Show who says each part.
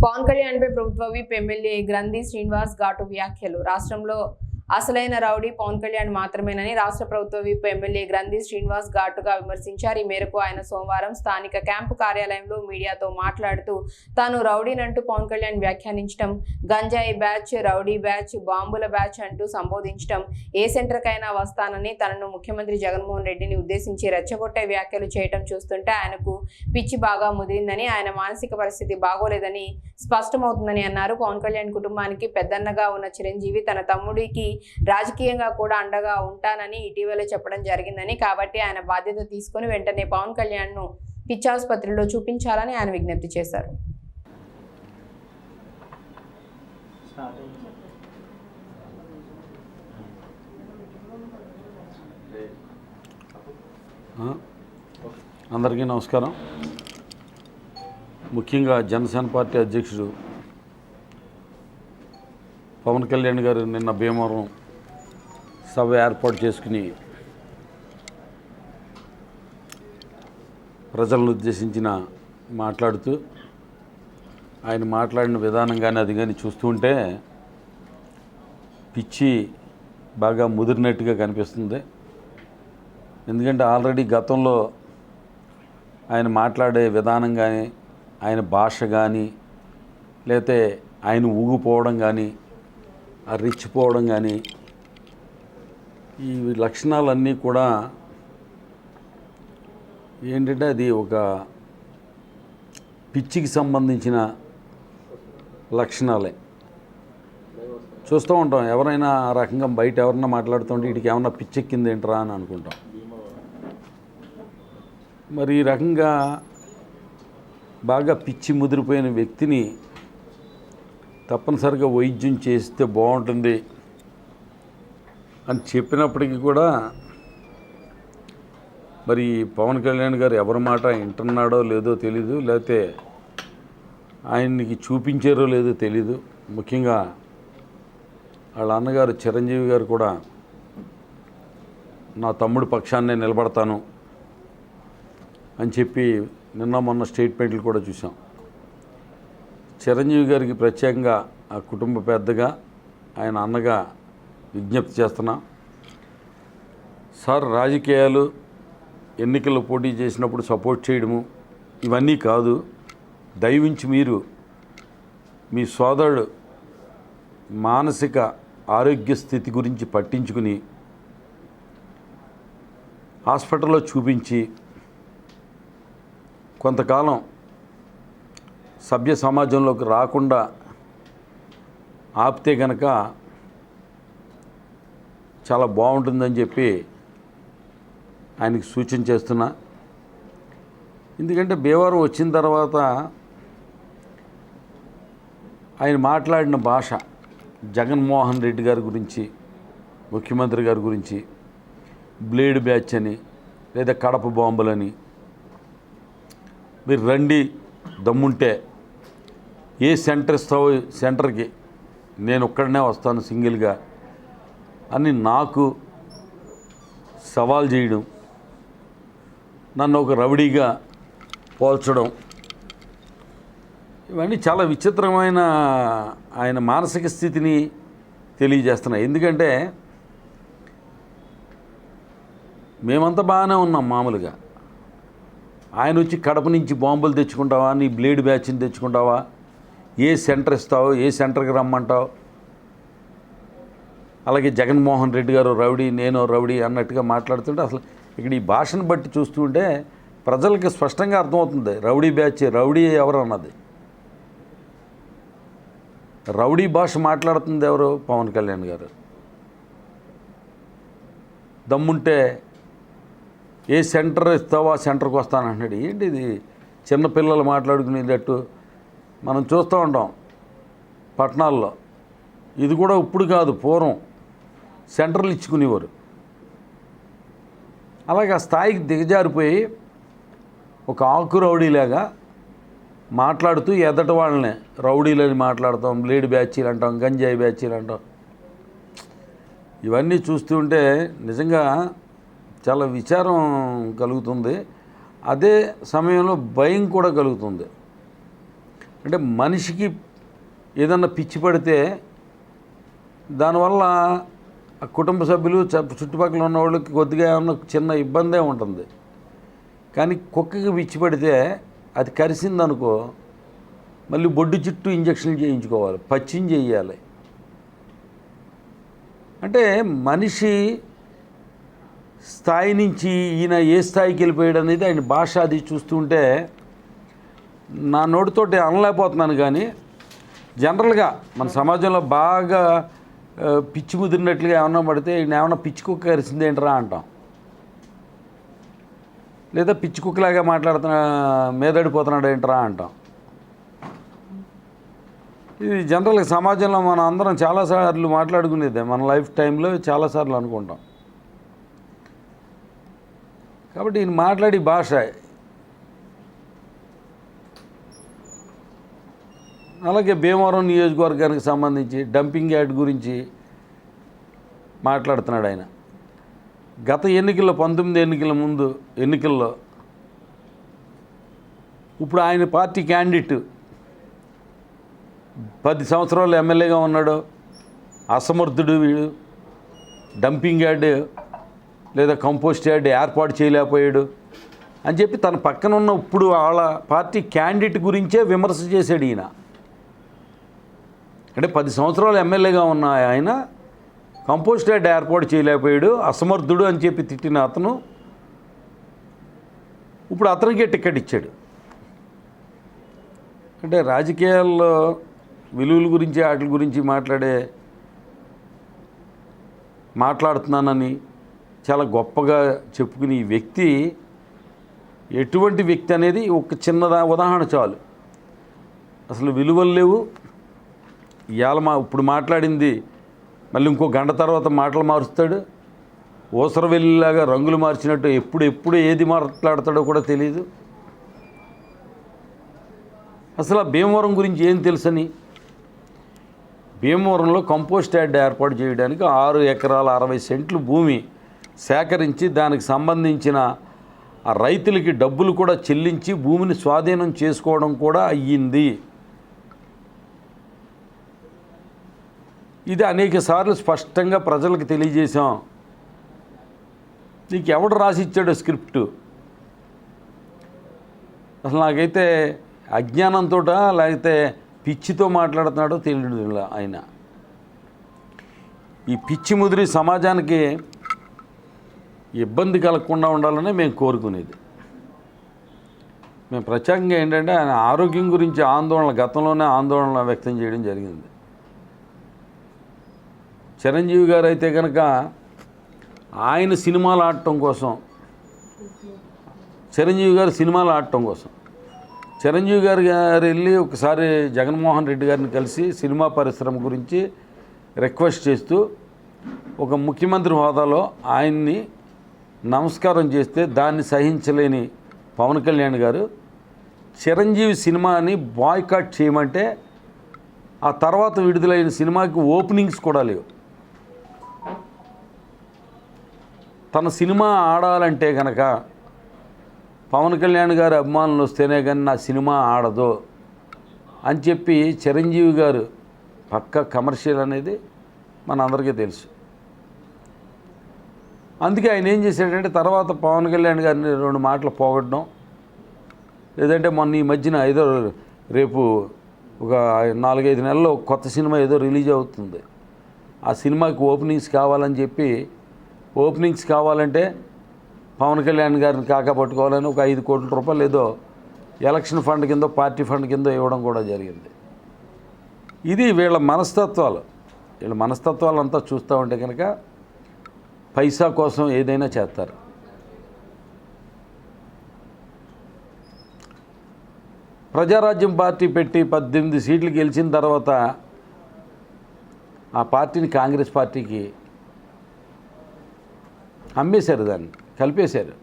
Speaker 1: పవన్ కళ్యాణ్ పై ప్రభుత్వ whip MLA గ్రంథి శ్రీనివాస్ ఘాటు వ్యాఖ్యలు. రాష్ట్రంలో అసలైన రౌడీ పవన్ కళ్యాణ్ మాత్రమేనని రాష్ట్ర ప్రభుత్వ విప్ ఎమ్మెల్యే గ్రంథి శ్రీనివాస్ ఘాటుగా విమర్శించారు. ఈ మేరకు ఆయన సోమవారం స్థానిక క్యాంపు కార్యాలయంలో మీడియాతో మాట్లాడుతూ తాను రౌడీనంటూ పవన్ కళ్యాణ్ వ్యాఖ్యానించడం, గంజాయి బ్యాచ్, రౌడీ బ్యాచ్, బాంబుల బ్యాచ్ అంటూ సంబోధించడం, ఏ సెంటర్కైనా వస్తానని తనను ముఖ్యమంత్రి జగన్మోహన్ రెడ్డిని ఉద్దేశించి రెచ్చగొట్టే వ్యాఖ్యలు చేయడం చూస్తుంటే ఆయనకు పిచ్చి బాగా ముదిరిందని, ఆయన మానసిక పరిస్థితి బాగోలేదని స్పష్టమవుతుందని అన్నారు. పవన్ కళ్యాణ్ కుటుంబానికి పెద్దన్నగా ఉన్న చిరంజీవి తన తమ్ముడికి రాజకీయంగా కూడా అండగా ఉంటానని ఇటీవల చెప్పడం జరిగిందని, కాబట్టి ఆయన బాధ్యత తీసుకుని వెంటనే పవన్ కళ్యాణ్ ను పిచ్చాసుపత్రిలో చూపించాలని ఆయన విజ్ఞప్తి చేశారు.
Speaker 2: అందరికీ నమస్కారం. ముఖ్యంగా జనసేన పార్టీ అధ్యక్షుడు పవన్ కళ్యాణ్ గారు నిన్న భీమవరం సభ ఏర్పాటు చేసుకుని ప్రజలను ఉద్దేశించిన మాట్లాడుతూ ఆయన మాట్లాడిన విధానం కానీ అది కానీ చూస్తూ ఉంటే పిచ్చి బాగా ముదిరినట్టుగా కనిపిస్తుంది. ఎందుకంటే ఆల్రెడీ గతంలో ఆయన మాట్లాడే విధానం కానీ, ఆయన భాష కానీ, లేకపోతే ఆయన ఊగిపోవడం కానీ, ఆ రెచ్చిపోవడం కానీ, ఈ లక్షణాలన్నీ కూడా ఏంటంటే అది ఒక పిచ్చికి సంబంధించిన లక్షణాలే. చూస్తూ ఉంటాం, ఎవరైనా ఆ రకంగా బయట ఎవరన్నా మాట్లాడుతుంటే వీటికి ఏమన్నా పిచ్చెక్కింది ఏంట్రా అని అనుకుంటాం. మరి ఈ రకంగా బాగా పిచ్చి ముదిరిపోయిన వ్యక్తిని తప్పనిసరిగా వైద్యం చేస్తే బాగుంటుంది అని చెప్పినప్పటికీ కూడా మరి పవన్ కళ్యాణ్ గారు ఎవరి మాట వింటున్నాడో లేదో తెలీదు, లేకపోతే ఆయనకి చూపించారో లేదో తెలీదు. ముఖ్యంగా వాళ్ళ అన్నగారు చిరంజీవి గారు కూడా నా తమ్ముడి పక్షాన్నే నిలబడతాను అని చెప్పి నిన్న మొన్న స్టేట్మెంట్లు కూడా చూసాం. చిరంజీవి గారికి ప్రత్యేకంగా ఆ కుటుంబ పెద్దగా ఆయన అన్నగా విజ్ఞప్తి చేస్తున్నా, సార్ రాజకీయాలు ఎన్నికల్లో పోటీ చేసినప్పుడు సపోర్ట్ చేయడము ఇవన్నీ కాదు, దయవించి మీరు మీ సోదరుడు మానసిక ఆరోగ్య స్థితి గురించి పట్టించుకుని హాస్పిటల్లో చూపించి కొంతకాలం సభ్య సమాజంలోకి రాకుండా ఆపితే కనుక చాలా బాగుంటుందని చెప్పి ఆయనకి సూచన చేస్తున్నా. ఎందుకంటే భీమవరం వచ్చిన తర్వాత ఆయన మాట్లాడిన భాష జగన్మోహన్ రెడ్డి గారి గురించి, ముఖ్యమంత్రి గారి గురించి, బ్లేడ్ బ్యాచ్ అని లేదా కడప బాంబులని, మీరు రండి దమ్ముంటే ఏ సెంటర్ ఇస్తావో సెంటర్కి నేను ఒక్కడనే వస్తాను సింగిల్గా అని నాకు సవాల్ చేయడం, నన్ను ఒక రౌడీగా పోల్చడం, ఇవన్నీ చాలా విచిత్రమైన ఆయన మానసిక స్థితిని తెలియజేస్తున్నాయి. ఎందుకంటే మేమంతా బాగానే ఉన్నాం మామూలుగా, ఆయన వచ్చి కడప నుంచి బాంబులు తెచ్చుకుంటావా, నీ బ్లేడ్ బ్యాచ్ని తెచ్చుకుంటావా, ఏ సెంటర్ ఇస్తావో, ఏ సెంటర్కి రమ్మంటావు, అలాగే జగన్మోహన్ రెడ్డి గారు రౌడీ నేను రౌడీ అన్నట్టుగా మాట్లాడుతుంటే అసలు ఇక్కడ ఈ భాషను బట్టి చూస్తుంటే ప్రజలకి స్పష్టంగా అర్థమవుతుంది రౌడీ బ్యాచ్, రౌడీ ఎవరు అన్నది. రౌడీ భాష మాట్లాడుతుంది ఎవరు? పవన్ కళ్యాణ్ గారు. దమ్ముంటే ఏ సెంటర్ ఇస్తావో ఆ సెంటర్కి వస్తానంటున్నాడు. ఏంటి ఇది చిన్నపిల్లలు మాట్లాడుకునేటట్టు మనం చూస్తూ ఉంటాం పట్టణాల్లో. ఇది కూడా ఇప్పుడు కాదు, పూర్వం సెంటర్లు ఇచ్చుకునేవారు. అలాగే ఆ స్థాయికి దిగజారిపోయి ఒక ఆకు రౌడీలాగా మాట్లాడుతూ ఎదటి వాళ్ళని రౌడీలని మాట్లాడతాం, బ్లేడ్ బ్యాచీలు అంటాం, గంజాయి బ్యాచీలు అంటాం. ఇవన్నీ చూస్తుంటే నిజంగా చాలా విచారం కలుగుతుంది. అదే సమయంలో భయం కూడా కలుగుతుంది. అంటే మనిషికి ఏదన్నా పిచ్చి పడితే దానివల్ల ఆ కుటుంబ సభ్యులు చుట్టుపక్కల ఉన్న వాళ్ళకి కొద్దిగా ఏమన్నా చిన్న ఇబ్బందే ఉంటుంది. కానీ కుక్కకి పిచ్చి పడితే అది కరిసిందనుకో మళ్ళీ బొడ్డు చుట్టూ ఇంజక్షన్లు చేయించుకోవాలి, పచ్చిం చేయాలి. అంటే మనిషి స్థాయి నుంచి ఈయన ఏ స్థాయికి వెళ్ళిపోయాడు అనేది ఆయన భాష అది చూస్తుంటే నా నోటితోటి అనలేకపోతున్నాను. కానీ జనరల్గా మన సమాజంలో బాగా పిచ్చి ముదిరినట్లుగా ఏమన్నా పడితే ఈయన ఏమన్నా పిచ్చి కుక్క కరిసిందేంట్రా అంటాం, లేదా పిచ్చి కుక్కలాగా మాట్లాడుతున్నా మీదడిపోతున్నాడు ఏంట్రా అంటాం. ఇది జనరల్గా సమాజంలో మనం అందరం చాలాసార్లు మాట్లాడుకునేదే, మన లైఫ్ టైంలో చాలాసార్లు అనుకుంటాం. కాబట్టి ఈయన మాట్లాడే భాష అలాగే భీమవరం నియోజకవర్గానికి సంబంధించి డంపింగ్ యార్డ్ గురించి మాట్లాడుతున్నాడు ఆయన. గత ఎన్నికల్లో 19 ఎన్నికల ముందు ఎన్నికల్లో ఇప్పుడు ఆయన పార్టీ క్యాండిడేట్ 10 సంవత్సరాలు ఎమ్మెల్యేగా ఉన్నాడు, అసమర్థుడు వీడు, డంపింగ్ యార్డ్ లేదా కంపోస్ట్ యార్డ్ ఏర్పాటు చేయలేకపోయాడు అని చెప్పి తన పక్కన ఉన్న ఇప్పుడు వాళ్ళ పార్టీ క్యాండిడేట్ గురించే విమర్శ చేశాడు ఈయన. అంటే 10 సంవత్సరాలు ఎమ్మెల్యేగా ఉన్న ఆయన కంపోస్ట్ యార్డ్ ఏర్పాటు చేయలేకపోయాడు, అసమర్థుడు అని చెప్పి తిట్టిన అతను ఇప్పుడు అతనికే టికెట్ ఇచ్చాడు. అంటే రాజకీయాల్లో విలువల గురించి వాటి గురించి మాట్లాడుతున్నానని చాలా గొప్పగా చెప్పుకునే ఈ వ్యక్తి ఎటువంటి వ్యక్తి అనేది ఒక చిన్న ఉదాహరణ చాలు. అసలు విలువలు లేవు. ఇవాళ ఇప్పుడు మాట్లాడింది మళ్ళీ ఇంకో గంట తర్వాత మాటలు మారుస్తాడు. ఊసరవెల్లిలాగా రంగులు మార్చినట్టు ఎప్పుడు ఏది మాట్లాడతాడో కూడా తెలియదు. అసలు ఆ భీమవరం గురించి ఏం తెలుసని, భీమవరంలో కంపోస్ట్ యార్డ్ ఏర్పాటు చేయడానికి 6 ఎకరాల 60 సెంట్లు భూమి సేకరించి దానికి సంబంధించిన ఆ రైతులకి డబ్బులు కూడా చెల్లించి భూమిని స్వాధీనం చేసుకోవడం కూడా అయ్యింది. ఇది అనేక సార్లు స్పష్టంగా ప్రజలకు తెలియజేశాం. నీకు ఎవడు రాసి ఇచ్చాడో స్క్రిప్టు? అసలు నాకైతే అజ్ఞానంతో లేకపోతే పిచ్చితో మాట్లాడుతున్నాడో తెలియదు ఆయన. ఈ పిచ్చి ముదిరి సమాజానికి ఇబ్బంది కలగకుండా ఉండాలని మేము కోరుకునేది. మేము ప్రత్యేకంగా ఏంటంటే ఆయన ఆరోగ్యం గురించి గతంలోనే ఆందోళన వ్యక్తం చేయడం జరిగింది. చిరంజీవి గారు అయితే కనుక ఆయన సినిమాలు ఆడటం కోసం చిరంజీవి గారు వెళ్ళి ఒకసారి జగన్మోహన్ రెడ్డి గారిని కలిసి సినిమా పరిశ్రమ గురించి రిక్వెస్ట్ చేస్తూ ఒక ముఖ్యమంత్రి హోదాలో ఆయన్ని నమస్కారం చేస్తే దాన్ని సహించలేని పవన్ కళ్యాణ్ గారు చిరంజీవి సినిమాని బాయ్కాట్ చేయమంటే ఆ తర్వాత విడుదలైన సినిమాకి ఓపెనింగ్స్ కూడా లేవు. తన సినిమా ఆడాలంటే కనుక పవన్ కళ్యాణ్ గారి అభిమానులు వస్తేనే కానీ నా సినిమా ఆడదు అని చెప్పి చిరంజీవి గారు పక్క కమర్షియల్ అనేది మనందరికీ తెలుసు. అందుకే ఆయన ఏం చేశాడంటే తర్వాత పవన్ కళ్యాణ్ గారిని 2 మాటలు పోగొట్టడం, లేదంటే మొన్న ఈ మధ్యన రేపు ఒక 4-5 నెలల్లో కొత్త సినిమా ఏదో రిలీజ్ అవుతుంది. ఆ సినిమాకి ఓపెనింగ్స్ కావాలని చెప్పి ఓపెనింగ్స్ కావాలంటే పవన్ కళ్యాణ్ గారిని కాకపట్టుకోవాలని ఒక 5 కోట్ల రూపాయలు ఏదో ఎలక్షన్ ఫండ్ కింద పార్టీ ఫండ్ కింద ఇవ్వడం కూడా జరిగింది. ఇది వీళ్ళ మనస్తత్వాలు అంతా చూస్తూ ఉంటే కనుక పైసా కోసం ఏదైనా చేస్తారు. ప్రజారాజ్యం పార్టీ పెట్టి 18 సీట్లు గెలిచిన తర్వాత ఆ పార్టీని కాంగ్రెస్ పార్టీకి అమ్మేశారు, దాన్ని కలిపేశారు.